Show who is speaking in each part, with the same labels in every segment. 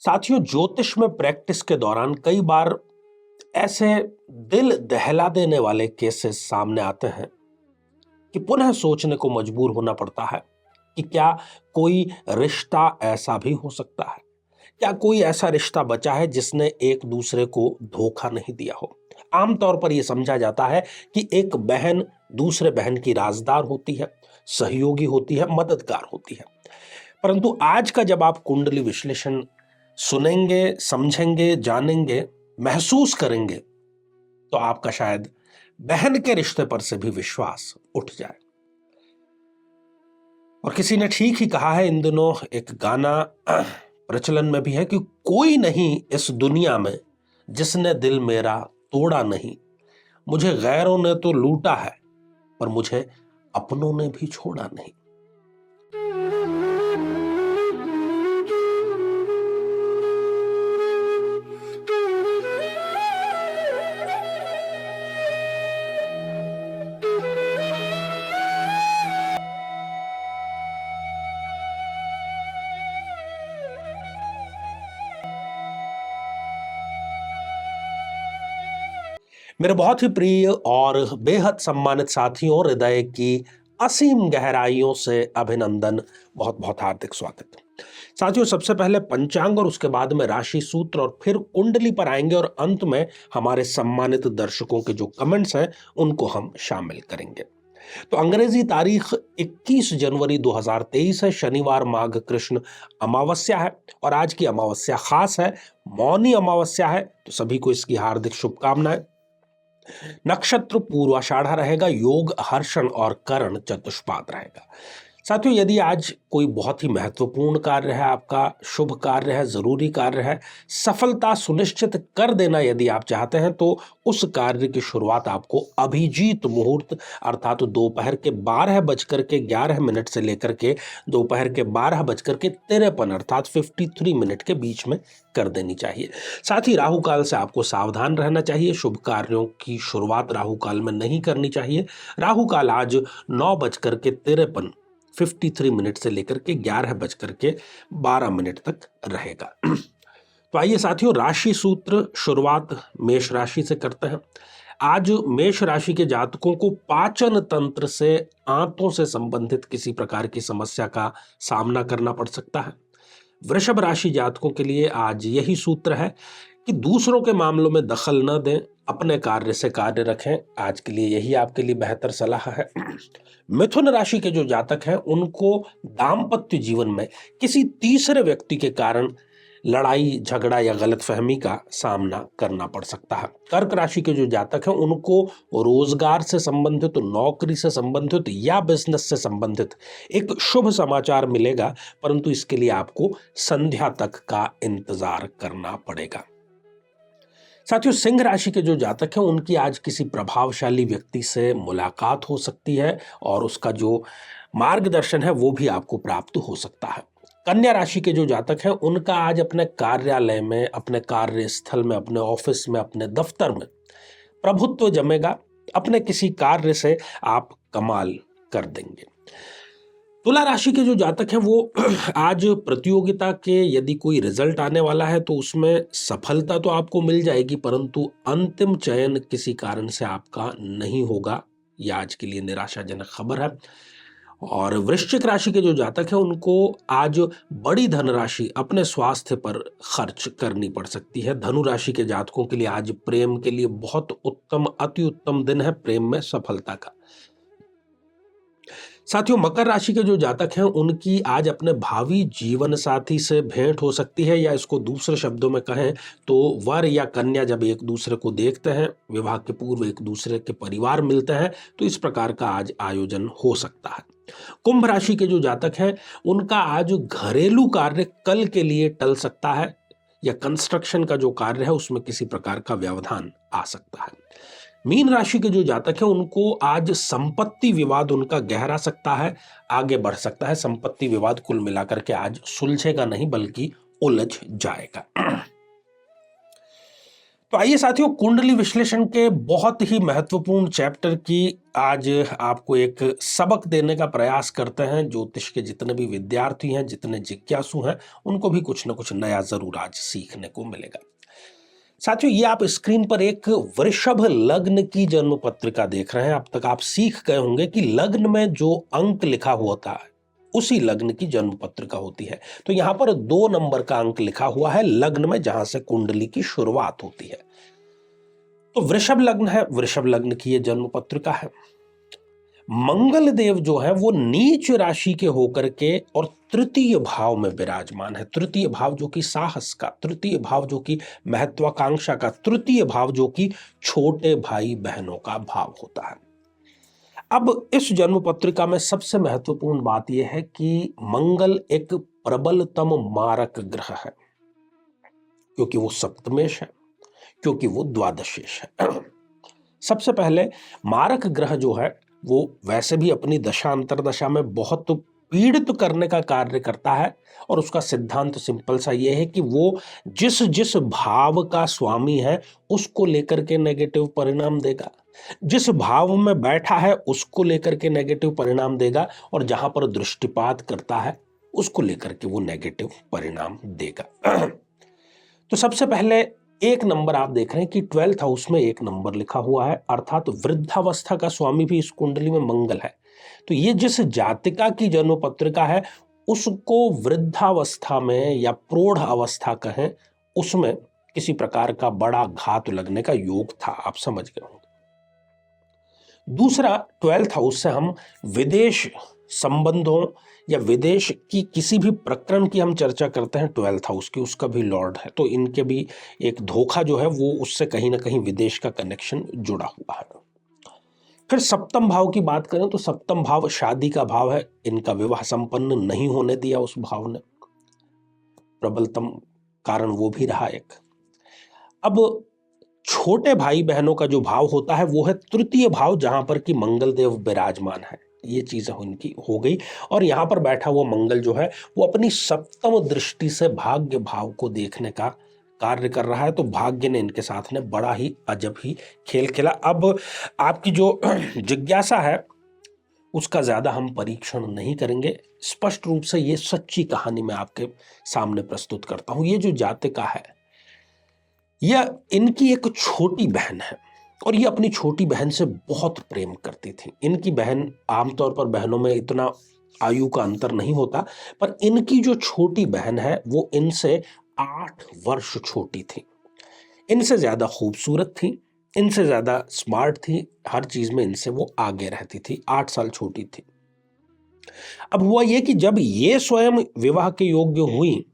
Speaker 1: साथियों, ज्योतिष में प्रैक्टिस के दौरान कई बार ऐसे दिल दहला देने वाले केसेस सामने आते हैं कि पुनः सोचने को मजबूर होना पड़ता है कि क्या कोई रिश्ता ऐसा भी हो सकता है। क्या कोई ऐसा रिश्ता बचा है जिसने एक दूसरे को धोखा नहीं दिया हो। आमतौर पर यह समझा जाता है कि एक बहन दूसरे बहन की राजदार होती है, सहयोगी होती है, मददगार होती है। परंतु आज का जब आप कुंडली विश्लेषण सुनेंगे, समझेंगे, जानेंगे, महसूस करेंगे, तो आपका शायद बहन के रिश्ते पर से भी विश्वास उठ जाए। और किसी ने ठीक ही कहा है, इन दिनों एक गाना प्रचलन में भी है कि कोई नहीं इस दुनिया में जिसने दिल मेरा तोड़ा नहीं। मुझे गैरों ने तो लूटा है, पर मुझे अपनों ने भी छोड़ा नहीं। मेरे बहुत ही प्रिय और बेहद सम्मानित साथियों, हृदय की असीम गहराइयों से अभिनंदन, बहुत बहुत हार्दिक स्वागत। साथियों, सबसे पहले पंचांग और उसके बाद में राशि सूत्र और फिर कुंडली पर आएंगे और अंत में हमारे सम्मानित दर्शकों के जो कमेंट्स हैं उनको हम शामिल करेंगे। तो अंग्रेजी तारीख 21 जनवरी 2023 है, शनिवार माघ कृष्ण अमावस्या है और आज की अमावस्या खास है, मौनी अमावस्या है, तो सभी को इसकी हार्दिक शुभकामनाएं। नक्षत्र पूर्वाषाढ़ा रहेगा, योग हर्षण और करण चतुष्पाद रहेगा। साथियों, यदि आज कोई बहुत ही महत्वपूर्ण कार्य है, आपका शुभ कार्य है, जरूरी कार्य है, सफलता सुनिश्चित कर देना यदि आप चाहते हैं, तो उस कार्य की शुरुआत आपको अभिजीत मुहूर्त अर्थात दोपहर के 12:11 से लेकर के दोपहर के 12:53 अर्थात 53 मिनट के बीच में कर देनी चाहिए। साथ ही राहु काल से आपको सावधान रहना चाहिए। शुभ कार्यों की शुरुआत राहु काल में नहीं करनी चाहिए। राहु काल आज 9:53 53 मिनट से लेकर के 11:12 तक रहेगा। तो आइए साथियों, राशि सूत्र शुरुआत मेष राशि से करते हैं। आज मेष राशि के जातकों को पाचन तंत्र से, आंतों से संबंधित किसी प्रकार की समस्या का सामना करना पड़ सकता है। वृषभ राशि जातकों के लिए आज यही सूत्र है कि दूसरों के मामलों में दखल न दें, अपने कार्य से कार्य रखें। आज के लिए यही आपके लिए बेहतर सलाह है। मिथुन राशि के जो जातक हैं उनको दाम्पत्य जीवन में किसी तीसरे व्यक्ति के कारण लड़ाई झगड़ा या गलतफहमी का सामना करना पड़ सकता है। कर्क राशि के जो जातक हैं उनको रोजगार से संबंधित, नौकरी से संबंधित या बिजनेस से संबंधित एक शुभ समाचार मिलेगा, परंतु इसके लिए आपको संध्या तक का इंतजार करना पड़ेगा। साथियों, सिंह राशि के जो जातक हैं उनकी आज किसी प्रभावशाली व्यक्ति से मुलाकात हो सकती है और उसका जो मार्गदर्शन है वो भी आपको प्राप्त हो सकता है। कन्या राशि के जो जातक हैं उनका आज अपने कार्यालय में, अपने कार्यस्थल में, अपने ऑफिस में, अपने दफ्तर में प्रभुत्व जमेगा। अपने किसी कार्य से आप कमाल कर देंगे। तुला राशि के जो जातक हैं वो आज प्रतियोगिता के यदि कोई रिजल्ट आने वाला है तो उसमें सफलता तो आपको मिल जाएगी, परंतु अंतिम चयन किसी कारण से आपका नहीं होगा। यह आज के लिए निराशाजनक खबर है। और वृश्चिक राशि के जो जातक हैं उनको आज बड़ी धनराशि अपने स्वास्थ्य पर खर्च करनी पड़ सकती है। धनु राशि के जातकों के लिए आज प्रेम के लिए बहुत उत्तम, अति उत्तम दिन है, प्रेम में सफलता का। साथियों, मकर राशि के जो जातक हैं उनकी आज अपने भावी जीवन साथी से भेंट हो सकती है, या इसको दूसरे शब्दों में कहें तो वर या कन्या जब एक दूसरे को देखते हैं, विवाह के पूर्व एक दूसरे के परिवार मिलते हैं, तो इस प्रकार का आज आयोजन हो सकता है। कुंभ राशि के जो जातक हैं उनका आज घरेलू कार्य कल के लिए टल सकता है, या कंस्ट्रक्शन का जो कार्य है उसमें किसी प्रकार का व्यवधान आ सकता है। मीन राशि के जो जातक हैं उनको आज संपत्ति विवाद उनका गहरा सकता है, आगे बढ़ सकता है। संपत्ति विवाद कुल मिलाकर के आज सुलझेगा नहीं बल्कि उलझ जाएगा। तो आइए साथियों, कुंडली विश्लेषण के बहुत ही महत्वपूर्ण चैप्टर की आज आपको एक सबक देने का प्रयास करते हैं। ज्योतिष के जितने भी विद्यार्थी हैं, जितने जिज्ञासु हैं, उनको भी कुछ ना कुछ नया जरूर आज सीखने को मिलेगा। साथियों, ये आप स्क्रीन पर एक वृषभ लग्न की जन्म पत्रिका देख रहे हैं। अब तक आप सीख गए होंगे कि लग्न में जो अंक लिखा होता है उसी लग्न की जन्म पत्रिका होती है। तो यहां पर 2 नंबर का अंक लिखा हुआ है लग्न में, जहां से कुंडली की शुरुआत होती है। तो वृषभ लग्न है, वृषभ लग्न की यह जन्म पत्रिका है। मंगल देव जो है वो नीच राशि के होकर के और तृतीय भाव में विराजमान है। तृतीय भाव जो कि साहस का, तृतीय भाव जो कि महत्वाकांक्षा का, तृतीय भाव जो कि छोटे भाई बहनों का भाव होता है। अब इस जन्म पत्रिका में सबसे महत्वपूर्ण बात यह है कि मंगल एक प्रबलतम मारक ग्रह है, क्योंकि वो सप्तमेश है, क्योंकि वो द्वादशेश है। सबसे पहले मारक ग्रह जो है वो वैसे भी अपनी दशा अंतरदशा में बहुत पीड़ित करने का कार्य करता है, और उसका सिद्धांत सिंपल सा ये है कि वो जिस जिस भाव का स्वामी है उसको लेकर के नेगेटिव परिणाम देगा, जिस भाव में बैठा है उसको लेकर के नेगेटिव परिणाम देगा, और जहां पर दृष्टिपात करता है उसको लेकर के वो नेगेटिव परिणाम देगा। तो सबसे पहले 1 नंबर आप देख रहे हैं कि 12th हाउस में 1 नंबर लिखा हुआ है, अर्थात वृद्धावस्था का स्वामी भी इस कुंडली में मंगल है। तो ये जिस जातिका की जन्म पत्रिका है उसको वृद्धावस्था में या प्रौढ़ अवस्था कहें, उसमें किसी प्रकार का बड़ा घात लगने का योग था, आप समझ गए होंगे। दूसरा, 12th हाउस से हम विदेश संबंधों या विदेश की किसी भी प्रकरण की हम चर्चा करते हैं, 12th हाउस की उसका भी लॉर्ड है, तो इनके भी एक धोखा जो है वो उससे कहीं ना कहीं विदेश का कनेक्शन जुड़ा हुआ है। फिर सप्तम भाव की बात करें तो सप्तम भाव शादी का भाव है, इनका विवाह संपन्न नहीं होने दिया उस भाव ने, प्रबलतम कारण वो भी रहा एक। अब छोटे भाई बहनों का जो भाव होता है वो है तृतीय भाव, जहां पर कि मंगल देव विराजमान है। ये चीजें उनकी हो गई, और यहां पर बैठा हुआ मंगल जो है वो अपनी सप्तम दृष्टि से भाग्य भाव को देखने का कार्य कर रहा है। तो भाग्य ने इनके साथ ने बड़ा ही अजब ही खेल खेला। अब आपकी जो जिज्ञासा है उसका ज्यादा हम परीक्षण नहीं करेंगे, स्पष्ट रूप से ये सच्ची कहानी मैं आपके सामने प्रस्तुत करता हूं। ये जो जातिका है यह इनकी एक छोटी बहन है, और ये अपनी छोटी बहन से बहुत प्रेम करती थी। इनकी बहन, आमतौर पर बहनों में इतना आयु का अंतर नहीं होता, पर इनकी जो छोटी बहन है वो इनसे 8 वर्ष छोटी थी। इनसे ज्यादा खूबसूरत थी, इनसे ज्यादा स्मार्ट थी, हर चीज में इनसे वो आगे रहती थी, 8 साल छोटी थी। अब हुआ ये कि जब ये स्वयं विवाह के योग्य हुई,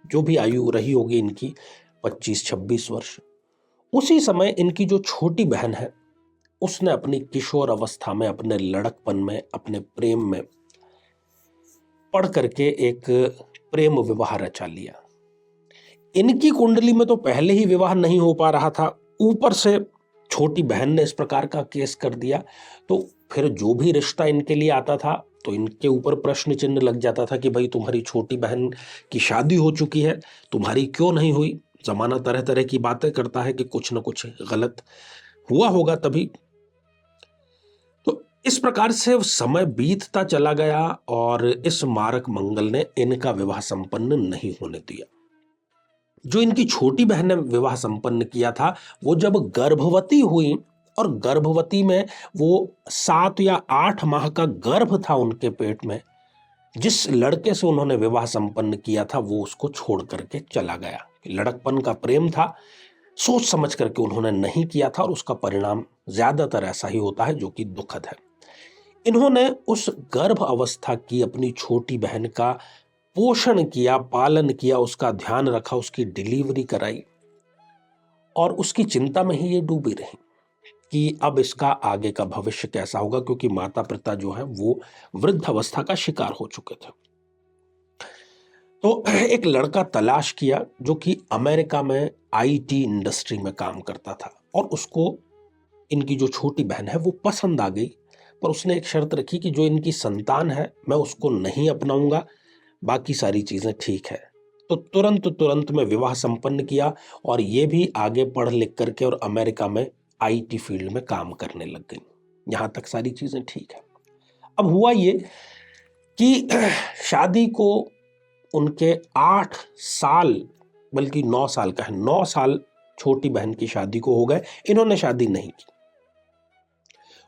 Speaker 1: जो भी आयु रही होगी इनकी 25-26 वर्ष, उसी समय इनकी जो छोटी बहन है उसने अपनी किशोर अवस्था में, अपने लड़कपन में, अपने प्रेम में पढ़ करके एक प्रेम विवाह रचा लिया। इनकी कुंडली में तो पहले ही विवाह नहीं हो पा रहा था, ऊपर से छोटी बहन ने इस प्रकार का केस कर दिया, तो फिर जो भी रिश्ता इनके लिए आता था तो इनके ऊपर प्रश्न चिन्ह लग जाता था कि भाई तुम्हारी छोटी बहन की शादी हो चुकी है, तुम्हारी क्यों नहीं हुई। जमाना तरह तरह की बातें करता है कि कुछ न कुछ गलत हुआ होगा तभी। तो इस प्रकार से समय बीतता चला गया, और इस मारक मंगल ने इनका विवाह संपन्न नहीं होने दिया। जो इनकी छोटी बहन ने विवाह संपन्न किया था वो जब गर्भवती हुई, और गर्भवती में वो 7 या 8 माह का गर्भ था उनके पेट में, जिस लड़के से उन्होंने विवाह संपन्न किया था वो उसको छोड़ करके चला गया। लड़कपन का प्रेम था, सोच समझ करके उन्होंने नहीं किया था, और उसका परिणाम ज्यादातर ऐसा ही होता है जो कि दुखद है। इन्होंने उस गर्भ अवस्था की अपनी छोटी बहन का पोषण किया, पालन किया, उसका ध्यान रखा, उसकी डिलीवरी कराई, और उसकी चिंता में ही ये डूबी रही कि अब इसका आगे का भविष्य कैसा होगा, क्योंकि माता पिता जो है वो वृद्ध अवस्था का शिकार हो चुके थे। तो एक लड़का तलाश किया जो कि अमेरिका में आईटी इंडस्ट्री में काम करता था, और उसको इनकी जो छोटी बहन है वो पसंद आ गई, पर उसने एक शर्त रखी कि जो इनकी संतान है मैं उसको नहीं अपनाऊंगा, बाकी सारी चीजें ठीक है। तो तुरंत में विवाह संपन्न किया और ये भी आगे पढ़ लिख करके और अमेरिका में आईटी फील्ड में काम करने लग गई। यहां तक सारी चीजें ठीक है। अब हुआ ये कि शादी को उनके 8 साल बल्कि 9 साल का है, 9 साल छोटी बहन की शादी को हो गए, इन्होंने शादी नहीं की।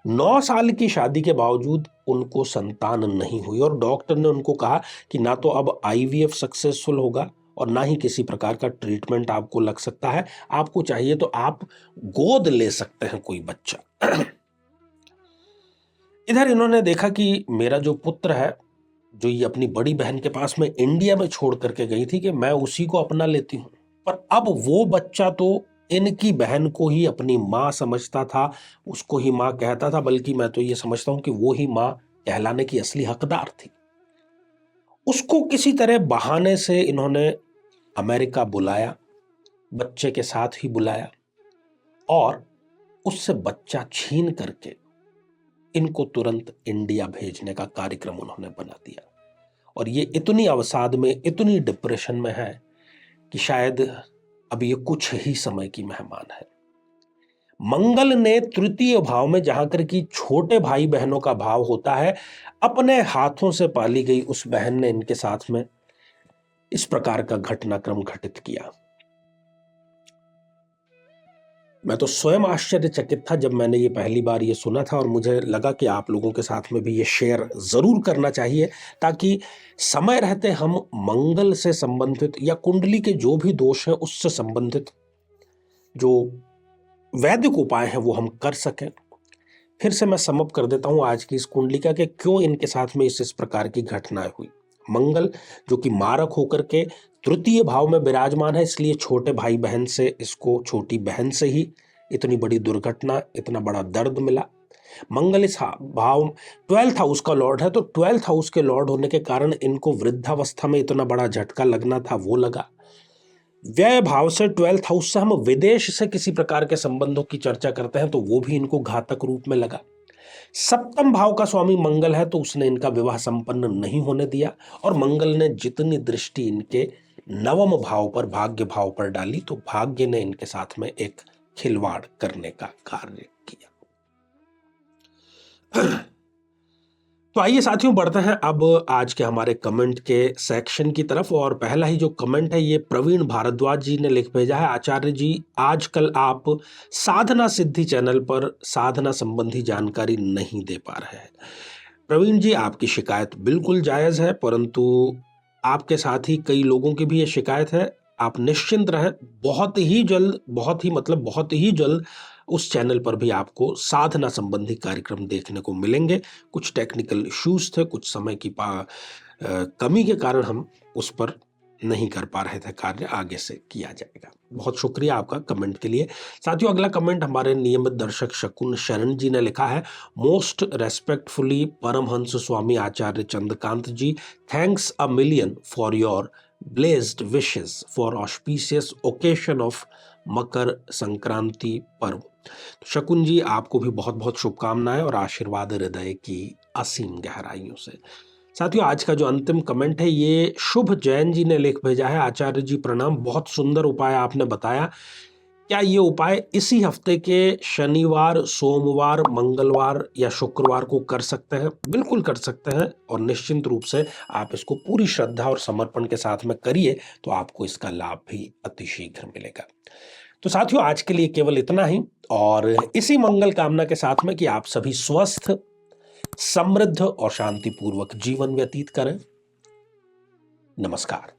Speaker 1: 9 साल की शादी के बावजूद उनको संतान नहीं हुई और डॉक्टर ने उनको कहा कि ना तो अब आईवीएफ सक्सेसफुल होगा और ना ही किसी प्रकार का ट्रीटमेंट आपको लग सकता है, आपको चाहिए तो आप गोद ले सकते हैं कोई बच्चा। इधर इन्होंने देखा कि मेरा जो पुत्र है, जो ये अपनी बड़ी बहन के पास में इंडिया में छोड़ करके गई थी, कि मैं उसी को अपना लेती हूं, पर अब वो बच्चा तो इनकी बहन को ही अपनी मां समझता था, उसको ही मां कहता था, बल्कि मैं तो ये समझता हूं कि वो ही मां कहलाने की असली हकदार थी। उसको किसी तरह बहाने से इन्होंने अमेरिका बुलाया, बच्चे के साथ ही बुलाया और उससे बच्चा छीन करके इनको तुरंत इंडिया भेजने का कार्यक्रम उन्होंने बना दिया। और ये इतनी अवसाद में, इतनी डिप्रेशन में है कि शायद अब ये कुछ ही समय की मेहमान है। मंगल ने तृतीय भाव में, जहां कर की छोटे भाई बहनों का भाव होता है, अपने हाथों से पाली गई उस बहन ने इनके साथ में इस प्रकार का घटनाक्रम घटित किया। मैं तो स्वयं आश्चर्यचकित था जब मैंने ये पहली बार ये सुना था और मुझे लगा कि आप लोगों के साथ में भी ये शेयर जरूर करना चाहिए, ताकि समय रहते हम मंगल से संबंधित या कुंडली के जो भी दोष है उससे संबंधित जो वैदिक उपाय हैं वो हम कर सकें। फिर से मैं समअप कर देता हूं आज की इस कुंडलिका के क्यों इनके साथ में इस प्रकार की घटनाएं हुई। मंगल जो कि मारक होकर के तृतीय भाव में विराजमान है, इसलिए छोटे भाई बहन से, इसको छोटी बहन से ही इतनी बड़ी दुर्घटना, इतना बड़ा दर्द मिला। मंगल इस भाव 12th हाउस का लॉर्ड है, तो 12th हाउस के लॉर्ड होने के कारण इनको वृद्धावस्था में इतना बड़ा झटका लगना था, वो लगा। व्यय भाव से 12th हाउस से हम विदेश से किसी प्रकार के संबंधों की चर्चा करते हैं, तो वो भी इनको घातक रूप में लगा। सप्तम भाव का स्वामी मंगल है, तो उसने इनका विवाह संपन्न नहीं होने दिया और मंगल ने जितनी दृष्टि इनके नवम भाव पर, भाग्य भाव पर डाली, तो भाग्य ने इनके साथ में एक खिलवाड़ करने का कार्य किया। तो आइए साथियों बढ़ते हैं अब आज के हमारे कमेंट के सेक्शन की तरफ। और पहला ही जो कमेंट है ये प्रवीण भारद्वाज जी ने लिख भेजा है। आचार्य जी, आजकल आप साधना सिद्धि चैनल पर साधना संबंधी जानकारी नहीं दे पा रहे हैं। प्रवीण जी, आपकी शिकायत बिल्कुल जायज है, परंतु आपके साथ ही कई लोगों की भी ये शिकायत है। आप निश्चिंत रहें, बहुत ही जल्द उस चैनल पर भी आपको साधना संबंधी कार्यक्रम देखने को मिलेंगे। कुछ टेक्निकल इश्यूज थे, कुछ समय की कमी के कारण हम उस पर नहीं कर पा रहे थे कार्य, आगे से किया जाएगा। बहुत शुक्रिया आपका कमेंट के लिए। साथियों, अगला कमेंट हमारे नियमित दर्शक शकुन शरण जी ने लिखा है। Most respectfully Paramhans Swami Acharya Chandrakant ji, thanks a million for your blessed wishes for auspicious occasion of Makar Sankranti पर्व। शकुन जी, आपको भी बहुत बहुत शुभकामनाएं और आशीर्वाद हृदय की असीम गहराइयों से। साथियों, आज का जो अंतिम कमेंट है ये शुभ जैन जी ने लिख भेजा है। आचार्य जी प्रणाम, बहुत सुंदर उपाय आपने बताया। क्या ये उपाय इसी हफ्ते के शनिवार, सोमवार, मंगलवार या शुक्रवार को कर सकते हैं? बिल्कुल कर सकते हैं और निश्चिंत रूप से आप इसको पूरी श्रद्धा और समर्पण के साथ में करिए, तो आपको इसका लाभ भी अतिशीघ्र मिलेगा। तो साथियों, आज के लिए केवल इतना ही और इसी मंगल कामना के साथ में कि आप सभी स्वस्थ, समृद्ध और शांतिपूर्वक जीवन व्यतीत करें। नमस्कार।